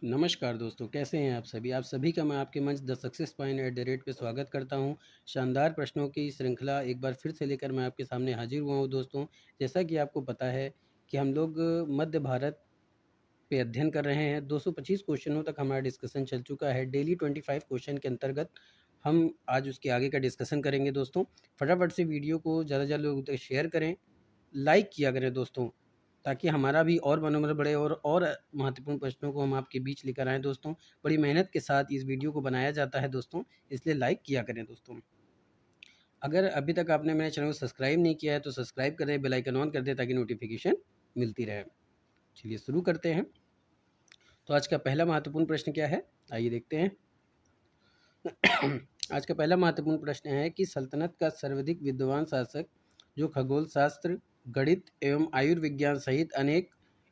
नमस्कार दोस्तों, कैसे हैं आप सभी का मैं आपके मंच द सक्सेस पॉइंट @ पे स्वागत करता हूं। शानदार प्रश्नों की श्रृंखला एक बार फिर से लेकर मैं आपके सामने हाजिर हुआ हूं दोस्तों। जैसा कि आपको पता है कि हम लोग मध्य भारत पे अध्ययन कर रहे हैं। 225 क्वेश्चनों तक हमारा डिस्कशन चल चुका है। डेली 25 क्वेश्चन के अंतर्गत हम आज उसके आगे का डिस्कशन करेंगे दोस्तों। फटाफट से वीडियो को ज़्यादा से ज़्यादा लोगों तक शेयर करें, लाइक किया करें दोस्तों, ताकि हमारा भी और मनोबल बढ़े और महत्वपूर्ण प्रश्नों को हम आपके बीच लेकर आएँ दोस्तों। बड़ी मेहनत के साथ इस वीडियो को बनाया जाता है दोस्तों, इसलिए लाइक किया करें दोस्तों। अगर अभी तक आपने मेरे चैनल को सब्सक्राइब नहीं किया है तो सब्सक्राइब कर दें, बेल आइकन ऑन कर दें ताकि नोटिफिकेशन मिलती रहे। चलिए शुरू करते हैं। तो आज का पहला महत्वपूर्ण प्रश्न क्या है, आइए देखते हैं। आज का पहला महत्वपूर्ण प्रश्न है कि सल्तनत का सर्वाधिक विद्वान शासक जो खगोल शास्त्र, गणित एवं आयुर्विज्ञान सहित अनेक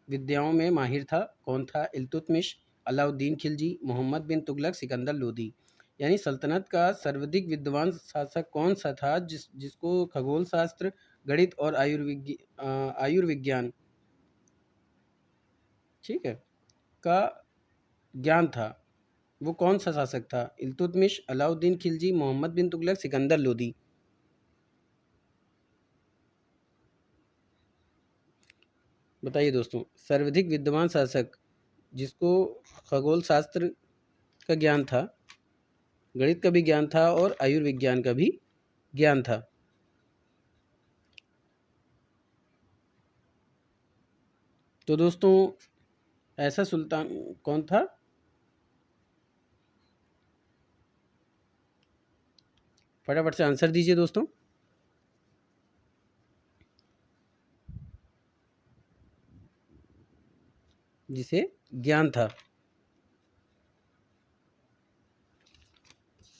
विद्याओं में माहिर था, कौन था? इल्तुतमिश, अलाउद्दीन खिलजी, मोहम्मद बिन तुगलक, सिकंदर लोदी। यानी सल्तनत का सर्वाधिक विद्वान शासक कौन सा था जिसको खगोल शास्त्र, गणित और आयुर्विज्ञान, ठीक है, का ज्ञान था? वो कौन सा शासक था? इल्तुतमिश, अलाउद्दीन खिलजी, मोहम्मद बिन तुगलक, सिकंदर लोदी। बताइए दोस्तों, सर्वाधिक विद्वान शासक जिसको खगोल शास्त्र का ज्ञान था, गणित का भी ज्ञान था और आयुर्विज्ञान का भी ज्ञान था। तो दोस्तों ऐसा सुल्तान कौन था? फटाफट से आंसर दीजिए दोस्तों। जिसे ज्ञान था।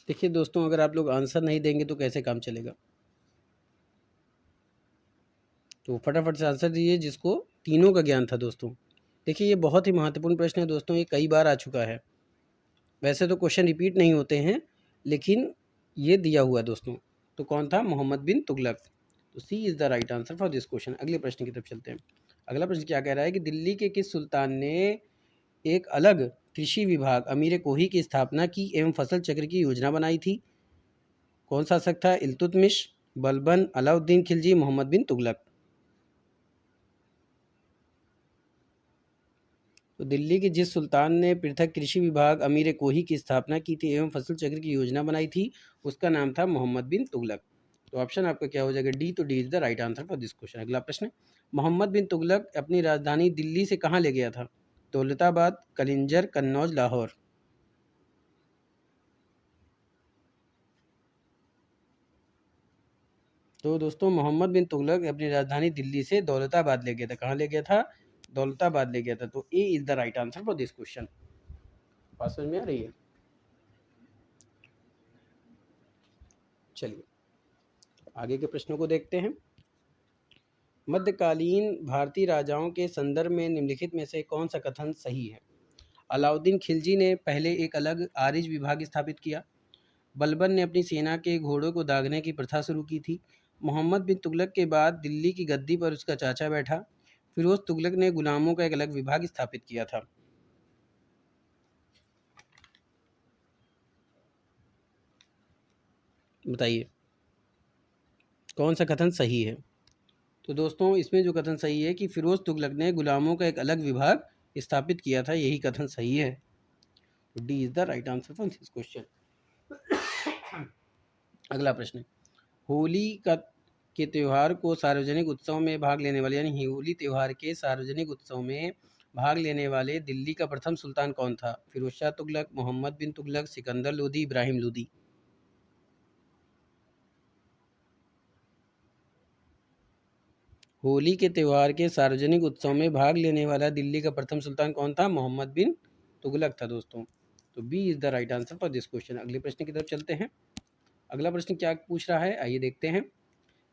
देखिए दोस्तों, अगर आप लोग आंसर नहीं देंगे तो कैसे काम चलेगा? तो फटाफट से आंसर दीजिए जिसको तीनों का ज्ञान था दोस्तों। देखिए ये बहुत ही महत्वपूर्ण प्रश्न है दोस्तों, ये कई बार आ चुका है। वैसे तो क्वेश्चन रिपीट नहीं होते हैं, लेकिन ये दिया हुआ है दोस्तों। तो कौन था? मोहम्मद बिन तुगलक। तो C is the right answer for this question. अगले प्रश्न की तरफ चलते हैं। अगला प्रश्न क्या कह रहा है कि दिल्ली के किस सुल्तान ने एक अलग कृषि विभाग अमीर कोही की स्थापना की एवं फसल चक्र की योजना बनाई थी? कौन सा शासक था? इल्तुतमिश, बलबन, अलाउद्दीन खिलजी, मोहम्मद बिन तुगलक। तो दिल्ली के जिस सुल्तान ने पृथक कृषि विभाग अमीर कोही की स्थापना की थी एवं फसल चक्र की योजना बनाई थी, उसका नाम था मोहम्मद बिन तुगलक। तो ऑप्शन आपका क्या हो जाएगा? डी। तो D is the right answer for this question. अगला प्रश्न, मोहम्मद बिन तुगलक अपनी राजधानी दिल्ली से कहाँ ले गया था? दौलताबाद, कलिंजर, कन्नौज, लाहौर। तो दोस्तों मोहम्मद बिन तुगलक अपनी राजधानी दिल्ली से दौलताबाद ले गया था। कहाँ ले गया था? दौलताबाद ले गया था। तो A is the right answer for this question. बात समझ में आ रही है? चलिए आगे के प्रश्नों को देखते हैं। मध्यकालीन भारतीय राजाओं के संदर्भ में निम्नलिखित में से कौन सा कथन सही है? अलाउद्दीन खिलजी ने पहले एक अलग आरिज विभाग स्थापित किया। बलबन ने अपनी सेना के घोड़ों को दागने की प्रथा शुरू की थी। मोहम्मद बिन तुगलक के बाद दिल्ली की गद्दी पर उसका चाचा बैठा। फिरोज तुगलक ने गुलामों का एक अलग विभाग स्थापित किया था। बताइए कौन सा कथन सही है? तो दोस्तों इसमें जो कथन सही है कि फिरोज तुगलक ने गुलामों का एक अलग विभाग स्थापित किया था, यही कथन सही है। D is the right answer for this question. अगला प्रश्न, होली का के त्यौहार को सार्वजनिक उत्सव में भाग लेने वाले, यानी होली त्यौहार के सार्वजनिक उत्सव में भाग लेने वाले दिल्ली का प्रथम सुल्तान कौन था? फिरोज शाह तुगलक, मोहम्मद बिन तुगलक, सिकंदर लोदी, इब्राहिम लोदी। होली के त्यौहार के सार्वजनिक उत्सव में भाग लेने वाला दिल्ली का प्रथम सुल्तान कौन था? मोहम्मद बिन तुगलक था दोस्तों। तो B is the right answer for this question. अगले प्रश्न की तरफ चलते हैं। अगला प्रश्न क्या पूछ रहा है, आइए देखते हैं।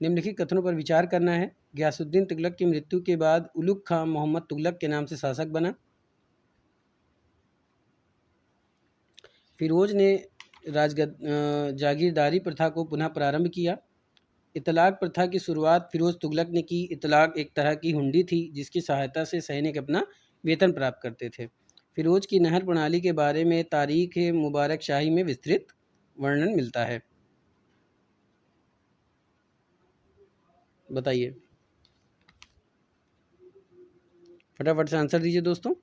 निम्नलिखित कथनों पर विचार करना है। गयासुद्दीन तुगलक की मृत्यु के बाद उलुग खां मोहम्मद तुगलक के नाम से शासक बना। फिरोज ने जागीरदारी प्रथा को पुनः प्रारंभ किया। इतलाक प्रथा की शुरुआत फिरोज तुगलक ने की। इतलाक एक तरह की हुंडी थी जिसकी सहायता से सैनिक अपना वेतन प्राप्त करते थे। फिरोज की नहर प्रणाली के बारे में तारीख मुबारक शाही में विस्तृत वर्णन मिलता है? बताइए, फटाफट से आंसर दीजिए दोस्तों।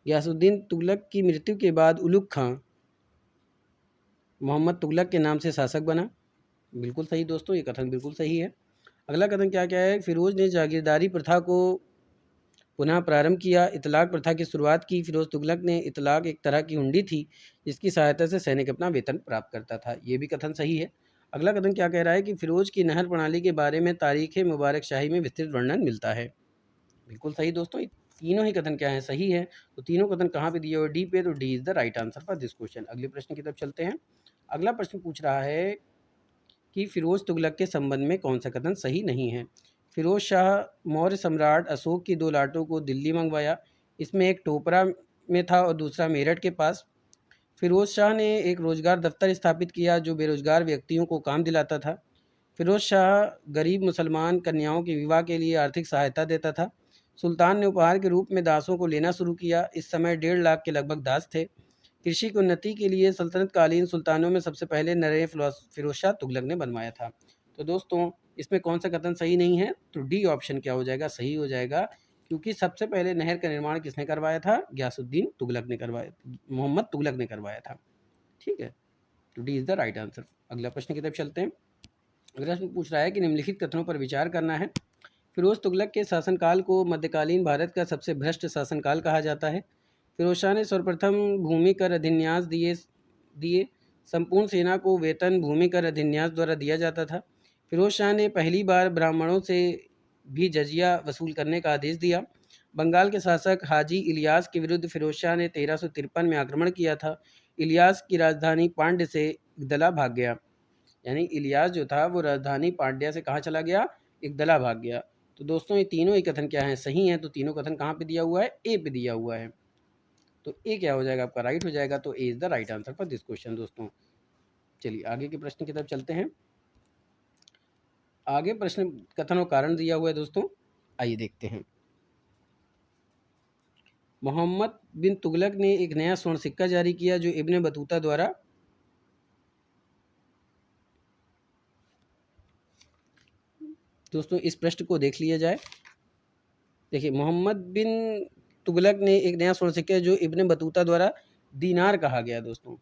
गयासुद्दीन तुगलक की मृत्यु के बाद उलुग खां मोहम्मद तुगलक के नाम से शासक बना। बिल्कुल सही दोस्तों, ये कथन बिल्कुल सही है। अगला कथन क्या क्या है? फिरोज ने जागीरदारी प्रथा को पुनः प्रारंभ किया। इतलाक प्रथा की शुरुआत की। फिरोज तुगलक ने इतलाक एक तरह की हुंडी थी जिसकी सहायता से सैनिक अपना वेतन प्राप्त करता था। ये भी कथन सही है। अगला कथन क्या कह रहा है कि फिरोज की नहर प्रणाली के बारे में तारीख मुबारक शाही में विस्तृत वर्णन मिलता है। बिल्कुल सही दोस्तों, ये तीनों ही कथन क्या है? सही है। तो तीनों कथन कहाँ पे दिए हुए? डी पे, तो D is the right answer for this question. अगले प्रश्न की तरफ चलते हैं। अगला प्रश्न पूछ रहा है कि फिरोज तुगलक के संबंध में कौन सा कथन सही नहीं है? फिरोज शाह मौर्य सम्राट अशोक की दो लाटों को दिल्ली मंगवाया। इसमें एक टोपरा में था और दूसरा मेरठ के पास। फिरोज शाह ने एक रोजगार दफ्तर स्थापित किया जो बेरोजगार व्यक्तियों को काम दिलाता था। फिरोज शाह गरीब मुसलमान कन्याओं के विवाह के लिए आर्थिक सहायता देता था। सुल्तान ने उपहार के रूप में दासों को लेना शुरू किया। इस समय 1.5 लाख के लगभग दास थे। कृषि की उन्नति के लिए सल्तनतकालीन सुल्तानों में सबसे पहले नरे फिरोज शाह तुगलक ने बनवाया था। तो दोस्तों, इसमें कौन सा कथन सही नहीं है? तो डी ऑप्शन क्या हो जाएगा? सही हो जाएगा, क्योंकि सबसे पहले नहर का निर्माण किसने करवाया था? गयासुद्दीन तुगलक ने करवाया, मोहम्मद तुगलक ने करवाया था। ठीक है, तो D is the right answer. अगला प्रश्न की तरफ चलते हैं। अगला प्रश्न पूछ रहा है कि निम्नलिखित कथनों पर विचार करना है। फिरोज तुगलक के शासनकाल को मध्यकालीन भारत का सबसे भ्रष्ट शासनकाल कहा जाता है। फिरोज शाह ने सर्वप्रथम भूमि कर अधिन्यास दिए। संपूर्ण सेना को वेतन भूमि कर अधिन्यास द्वारा दिया जाता था। फिरोज शाह ने पहली बार ब्राह्मणों से भी जजिया वसूल करने का आदेश दिया। बंगाल के शासक हाजी इलियास के विरुद्ध फिरोज शाह ने 1353 में आक्रमण किया था। इलियास की राजधानी पांड्य से इकदला भाग गया। यानी इलियास जो था वो राजधानी पांड्या से कहाँ चला गया? इकदला भाग गया। तो दोस्तों, ये तीनों ही कथन क्या हैं? सही हैं। तो तीनों कथन कहाँ पे दिया हुआ है? ए पे दिया हुआ है। तो ए क्या हो जाएगा? आपका राइट हो जाएगा। तो A is the right answer for this question दोस्तों। चलिए आगे के प्रश्न की तरफ चलते हैं। आगे प्रश्न कथन और कारण दिया हुआ है दोस्तों, आइए देखते हैं। मोहम्मद बिन तुगलक ने एक नया स्वर्ण सिक्का जारी किया जो इब्न बतूता द्वारा दोस्तों इस प्रश्न को देख लिया जाए। देखिए, मोहम्मद बिन तुगलक ने एक नया स्वर्ण सिक्का जो इब्न बतूता द्वारा दीनार कहा गया दोस्तों।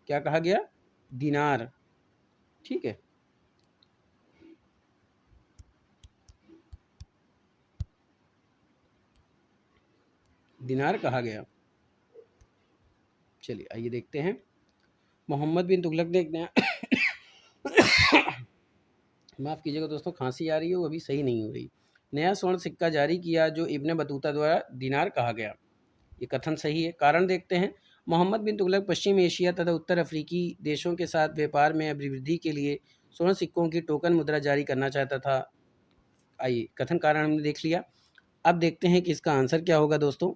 क्या कहा गया? दीनार। ठीक है, दीनार कहा गया। चलिए आइए देखते हैं। मोहम्मद बिन तुगलक ने एक नया माफ़ कीजिएगा दोस्तों, खांसी आ रही है, वो अभी सही नहीं हो रही। नया स्वर्ण सिक्का जारी किया जो इब्न बतूता द्वारा दीनार कहा गया। ये कथन सही है। कारण देखते हैं। मोहम्मद बिन तुगलक पश्चिम एशिया तथा उत्तर अफ्रीकी देशों के साथ व्यापार में अभिवृद्धि के लिए स्वर्ण सिक्कों की टोकन मुद्रा जारी करना चाहता था। आइए, कथन कारण हमने देख लिया। अब देखते हैं कि इसका आंसर क्या होगा दोस्तों।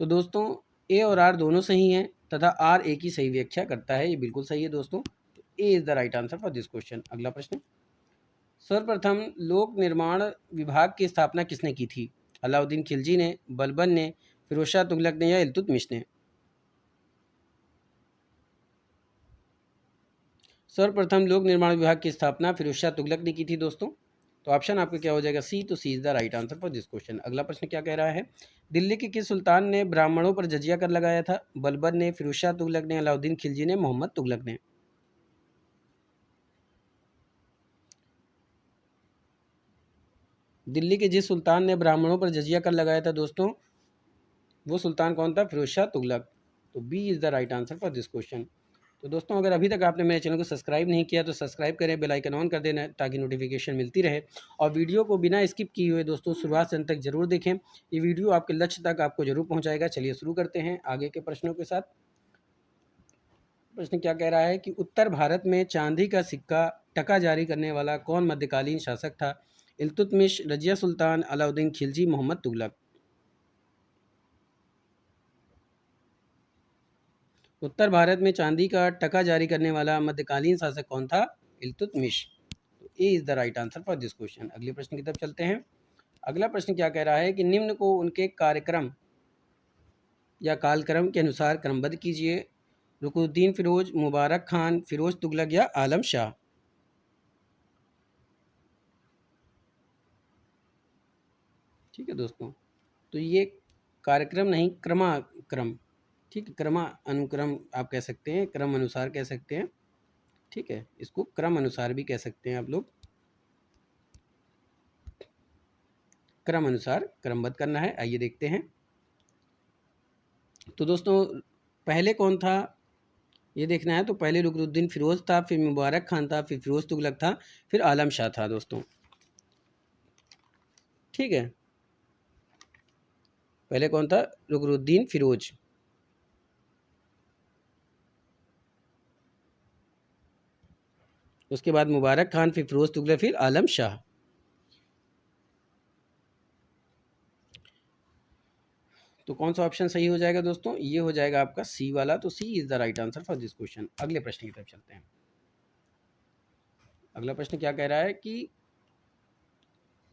तो दोस्तों, ए और आर दोनों सही हैं तथा आर ए की सही व्याख्या करता है। ये बिल्कुल सही है दोस्तों। तो A is the right answer for this question. अगला प्रश्न, सर्वप्रथम लोक निर्माण विभाग की स्थापना किसने की थी? अलाउद्दीन खिलजी ने, बलबन ने, फिरोज शाह तुगलक ने या इल्तुतमिश ने? सर्वप्रथम लोक निर्माण विभाग की स्थापना फिरोज शाह तुगलक ने की थी दोस्तों। तो ऑप्शन आपका क्या हो जाएगा? सी। तो C is the right answer for this question. अगला प्रश्न क्या कह रहा है? दिल्ली के किस सुल्तान ने ब्राह्मणों पर जजिया कर लगाया था? बलबन ने, फिरोज शाह तुगलक ने, अलाउद्दीन खिलजी ने, मोहम्मद तुगलक ने? दिल्ली के जिस सुल्तान ने ब्राह्मणों पर जजिया कर लगाया था दोस्तों, वो सुल्तान कौन था? फिरोज शाह तुगलक। तो B is the right answer for this question. तो दोस्तों, अगर अभी तक आपने मेरे चैनल को सब्सक्राइब नहीं किया तो सब्सक्राइब करें, बेल आइकन ऑन कर देना ताकि नोटिफिकेशन मिलती रहे। और वीडियो को बिना स्किप किए हुए दोस्तों शुरुआत से अंत तक जरूर देखें। ये वीडियो आपके लक्ष्य तक आपको जरूर पहुंचाएगा। चलिए शुरू करते हैं आगे के प्रश्नों के साथ। प्रश्न क्या कह रहा है कि उत्तर भारत में चांदी का सिक्का टका जारी करने वाला कौन मध्यकालीन शासक था? इल्तुतमिश, रजिया सुल्तान, अलाउद्दीन खिलजी, मोहम्मद तुगलक? उत्तर भारत में चांदी का टका जारी करने वाला मध्यकालीन शासक कौन था? इल्तुतमिश। तो A is the right answer for this question. अगले प्रश्न की तरफ चलते हैं। अगला प्रश्न क्या कह रहा है कि निम्न को उनके कार्यक्रम या कालक्रम के अनुसार क्रमबद्ध कीजिए। रुकनुद्दीन फ़िरोज़, मुबारक खान, फ़िरोज़ तुगलक या आलम शाह। ठीक है दोस्तों, तो ये कार्यक्रम नहीं, क्रमाक्रम, ठीक है, अनुक्रम आप कह सकते हैं, क्रम अनुसार कह सकते हैं। ठीक है, इसको क्रम अनुसार भी कह सकते हैं आप लोग। क्रम अनुसार क्रमबद्ध करना है। आइए देखते हैं। तो दोस्तों पहले कौन था ये देखना है। तो पहले रुकनुद्दीन फ़िरोज़ था, फिर मुबारक खान था, फिर फ़िरोज़ तुगलक था, फिर आलम शाह था दोस्तों। ठीक है, पहले कौन था? रुकनुद्दीन फ़िरोज़, उसके बाद मुबारक खान, फिर फ़िरोज़ तुगलक, फिर आलम शाह। तो कौन सा ऑप्शन सही हो जाएगा दोस्तों? ये हो जाएगा आपका सी वाला। तो C is the right answer for this question. अगले प्रश्न की तरफ चलते हैं। अगला प्रश्न क्या कह रहा है कि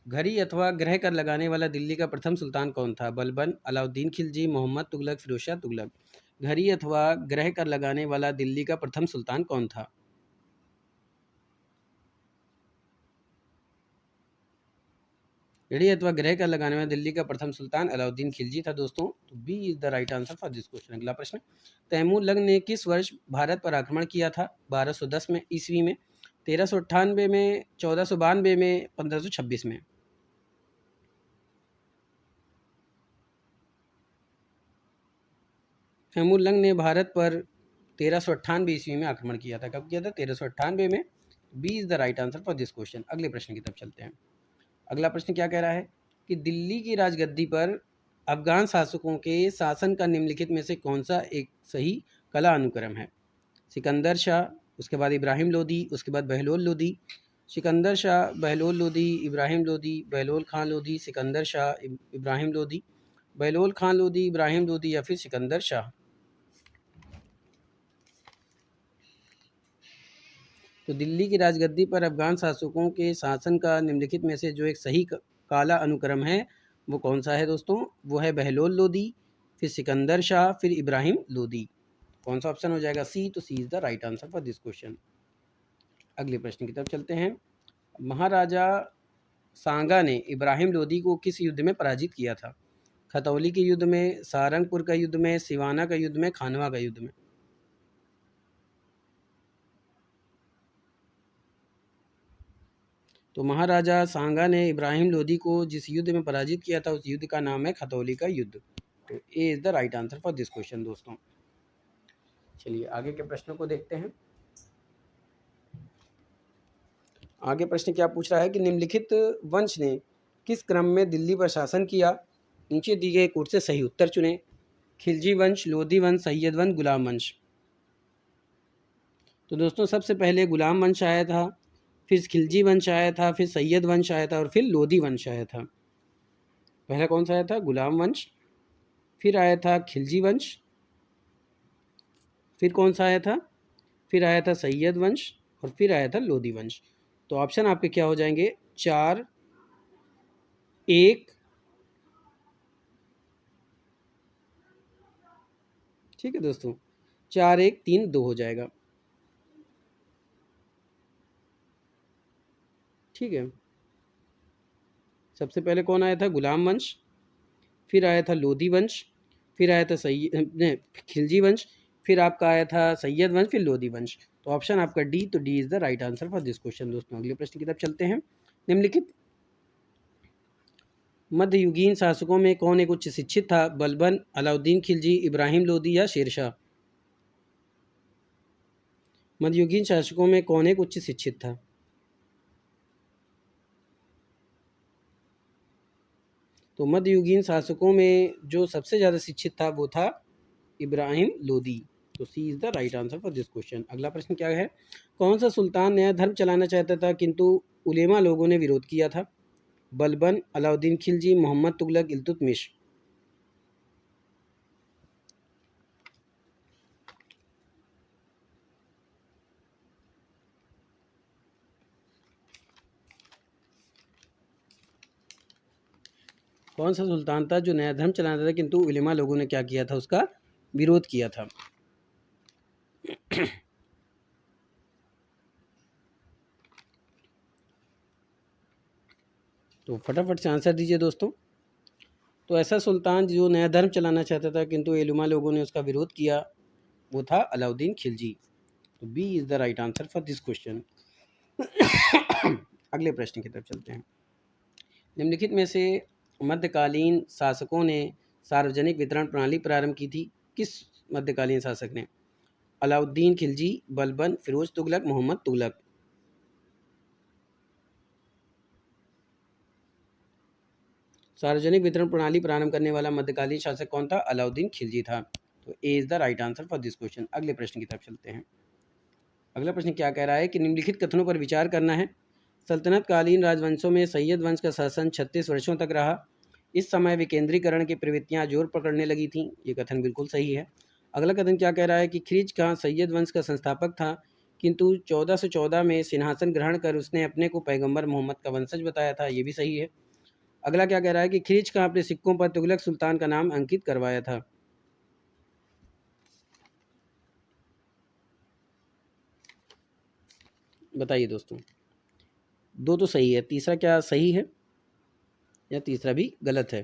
घड़ी अथवा ग्रह कर लगाने वाला दिल्ली का प्रथम सुल्तान कौन था? बलबन, अलाउद्दीन खिलजी, मोहम्मद तुगलक, फिरोज शाह तुगलक। घड़ी अथवा ग्रह कर लगाने वाला दिल्ली का प्रथम सुल्तान कौन था? घड़ी अथवा ग्रह कर लगाने वाला दिल्ली का प्रथम सुल्तान अलाउद्दीन खिलजी था दोस्तों। तो B is the right answer for this question. अगला प्रश्न, तैमूर लंग ने किस वर्ष भारत पर आक्रमण किया था? 1210 में, ईस्वी में, 1398 में, 1492 में, 1526 में। तैमूर लंग ने भारत पर 1398 ईस्वी में आक्रमण किया था। कब किया था? 1398 में। B is the right answer for this question. अगले प्रश्न की तरफ चलते हैं। अगला प्रश्न क्या कह रहा है कि दिल्ली की राजगद्दी पर अफगान शासकों के शासन का निम्नलिखित में से कौन सा एक सही कला अनुक्रम है? सिकंदर शाह, उसके बाद इब्राहिम लोदी, उसके बाद बहलोल लोदी। सिकंदर शाह, बहलोल लोदी, इब्राहिम लोदी, बहलोल खान लोदी, सिकंदर शाह, इब्राहिम लोदी, बहलोल खान लोदी, इब्राहिम लोदी या फिर सिकंदर शाह। तो दिल्ली की राजगद्दी पर अफगान शासकों के शासन का निम्नलिखित में से जो एक सही काला अनुक्रम है वो कौन सा है दोस्तों? वो है बहलोल लोदी, फिर सिकंदर शाह, फिर इब्राहिम लोदी। कौन सा ऑप्शन हो जाएगा? सी। तो C is the right answer for this question. अगले प्रश्न की तरफ चलते हैं। महाराजा सांगा ने इब्राहिम लोदी को किस युद्ध में पराजित किया था? खतौली के युद्ध में, सारंगपुर का युद्ध में, सिवाना का युद्ध में, खानवा का युद्ध में। तो महाराजा सांगा ने इब्राहिम लोदी को जिस युद्ध में पराजित किया था उस युद्ध का नाम है खतौली का युद्ध। तो A is the right answer for this question दोस्तों। चलिए आगे के प्रश्नों को देखते हैं। आगे प्रश्न क्या पूछ रहा है कि निम्नलिखित वंश ने किस क्रम में दिल्ली पर शासन किया? नीचे दिए गए कोड से सही उत्तर चुनें। खिलजी वंश, लोधी वंश, सैयद वंश, गुलाम वंश। तो दोस्तों सबसे पहले गुलाम वंश आया था, फिर खिलजी वंश आया था, फिर सैयद वंश आया था और फिर लोधी वंश आया था। पहला कौन सा आया था? गुलाम वंश, फिर आया था खिलजी वंश, फिर कौन सा आया था? फिर आया था सैयद वंश और फिर आया था लोधी वंश। तो ऑप्शन आपके क्या हो जाएंगे? 4, 1। ठीक है दोस्तों, 4, 1, 3, 2 हो जाएगा। ठीक है, सबसे पहले कौन आया था? गुलाम वंश, फिर आया था लोधी वंश, फिर आया था खिलजी वंश, फिर आपका आया था सैयद वंश, फिर लोधी वंश। तो ऑप्शन आपका डी। तो D is the right answer for this question दोस्तों। अगले प्रश्न की तरफ चलते हैं। निम्नलिखित मध्ययुगीन शासकों में कौन एक उच्च शिक्षित था? बलबन, अलाउद्दीन खिलजी, इब्राहिम लोदी या शेरशाह। मध्ययुगीन शासकों में कौन एक उच्च शिक्षित था? तो मध्ययुगीन शासकों में जो सबसे ज़्यादा शिक्षित था वो था इब्राहिम लोदी। तो C is the right answer for this question. अगला प्रश्न क्या है? कौन सा सुल्तान नया धर्म चलाना चाहता था किंतु उलेमा लोगों ने विरोध किया था? बलबन, अलाउद्दीन खिलजी, मोहम्मद तुगलक, इल्तुतमिश। कौन सा सुल्तान था जो नया धर्म चलाता था किंतु उलेमा लोगों ने क्या किया था, उसका विरोध किया था? तो फटाफट से आंसर दीजिए दोस्तों। तो ऐसा सुल्तान जो नया धर्म चलाना चाहता था किंतु उलेमा लोगों ने उसका विरोध किया, वो था अलाउद्दीन खिलजी। तो B is the right answer for this question. अगले प्रश्न की तरफ चलते हैं। निम्नलिखित में से मध्यकालीन शासकों ने सार्वजनिक वितरण प्रणाली प्रारंभ की थी? किस मध्यकालीन शासक ने? अलाउद्दीन खिलजी, बलबन, फिरोज तुगलक, मोहम्मद तुगलक। सार्वजनिक वितरण प्रणाली प्रारंभ करने वाला मध्यकालीन शासक कौन था? अलाउद्दीन खिलजी था। तो A is the right answer for this question. अगले प्रश्न की तरफ चलते हैं। अगला प्रश्न क्या कह रहा है कि निम्नलिखित कथनों पर विचार करना है। सल्तनत कालीन राजवंशों में सैयद वंश का शासन 36 वर्षों तक रहा। इस समय विकेंद्रीकरण की प्रवृत्तियां जोर पकड़ने लगी थीं। ये कथन बिल्कुल सही है। अगला कथन क्या कह रहा है कि खिरिज खां सैयद वंश का संस्थापक था, किंतु 1414 में सिंहासन ग्रहण कर उसने अपने को पैगंबर मोहम्मद का वंशज बताया था। ये भी सही है। अगला क्या कह रहा है कि खिरिज खां अपने सिक्कों पर तुगलक सुल्तान का नाम अंकित करवाया था। बताइए दोस्तों। दो तो सही है, तीसरा क्या सही है या तीसरा भी गलत है?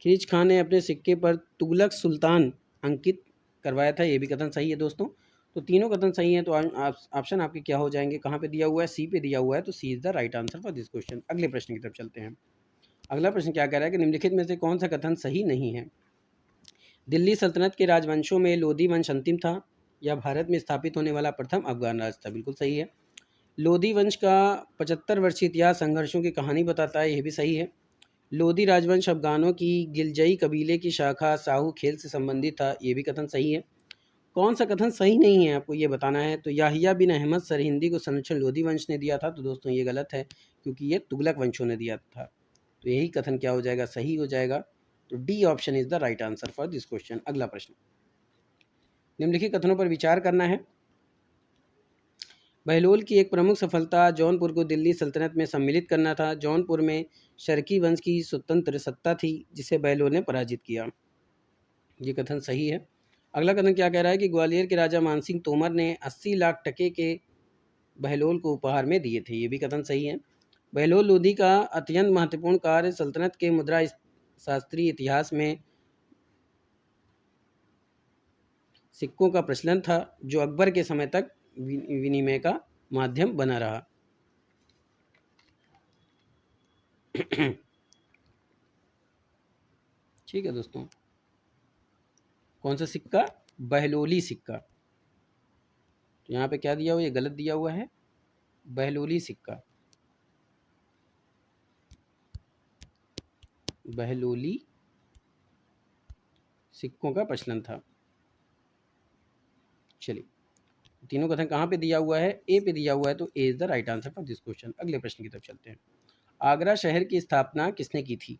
खिरिज खां ने अपने सिक्के पर तुगलक सुल्तान अंकित करवाया था। ये भी कथन सही है दोस्तों। तो तीनों कथन सही हैं। तो ऑप्शन आपके क्या हो जाएंगे? कहाँ पे दिया हुआ है? सी पे दिया हुआ है। तो C is the right answer for this question. अगले प्रश्न की तरफ चलते हैं। अगला प्रश्न क्या कह रहा है कि निम्नलिखित में से कौन सा कथन सही नहीं है? दिल्ली सल्तनत के राजवंशों में लोधी वंश अंतिम था, या भारत में स्थापित होने वाला प्रथम अफगान राज था? बिल्कुल सही है। लोधी वंश का 75 वर्षीय इतिहास संघर्षों की कहानी बताता है। यह भी सही है। लोधी राजवंश अफगानों की गिलजई कबीले की शाखा साहू खेल से संबंधित था। ये भी कथन सही है। कौन सा कथन सही नहीं है आपको ये बताना है। तो याहिया बिन अहमद सरहिंदी को संरक्षण लोधी वंश ने दिया था। तो दोस्तों ये गलत है, क्योंकि ये तुगलक वंशों ने दिया था। तो यही कथन क्या हो जाएगा? सही हो जाएगा। तो D option is the right answer for this question. अगला प्रश्न, निम्नलिखित कथनों पर विचार करना है। बहलोल की एक प्रमुख सफलता जौनपुर को दिल्ली सल्तनत में सम्मिलित करना था। जौनपुर में शर्की वंश की स्वतंत्र सत्ता थी, जिसे बहलोल ने पराजित किया। ये कथन सही है। अगला कथन क्या कह रहा है कि ग्वालियर के राजा मानसिंह तोमर ने 80 लाख टके के बहलोल को उपहार में दिए थे। ये भी कथन सही है। बहलोल लोधी का अत्यंत महत्वपूर्ण कार्य सल्तनत के मुद्रा शास्त्रीय इतिहास में सिक्कों का प्रचलन था, जो अकबर के समय तक विनिमय का माध्यम बना रहा। ठीक है दोस्तों। कौन सा सिक्का? बहलोली सिक्का। तो यहाँ पे क्या दिया हुआ है? ये गलत दिया हुआ है। बहलोली सिक्का, बहलोली सिक्कों का प्रचलन था। चलिए, तीनों कथन कहाँ पे दिया हुआ है? ए पे दिया हुआ है। तो A is the right answer for this question. अगले प्रश्न की तरफ चलते हैं। आगरा शहर की स्थापना किसने की थी?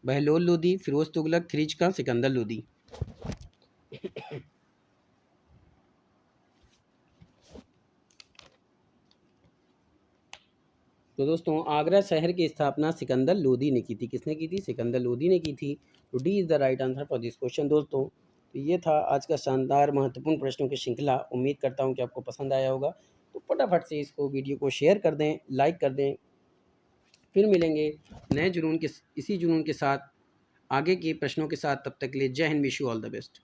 बहलोल लोधी, फिरोज तुगलक, खिरिज खां, सिकंदर लोधी। तो दोस्तों आगरा शहर की स्थापना सिकंदर लोधी ने की थी। किसने की थी? सिकंदर लोधी ने की थी। तो D is the right answer for this question. दोस्तों तो ये था आज का शानदार महत्वपूर्ण प्रश्नों की श्रृंखला। उम्मीद करता हूँ कि आपको पसंद आया होगा। तो फटाफट से इसको वीडियो को शेयर कर दें, लाइक कर दें। फिर मिलेंगे नए जुनून के, इसी जुनून के साथ, आगे के प्रश्नों के साथ। तब तक के लिए जय Hind, wish you all the best.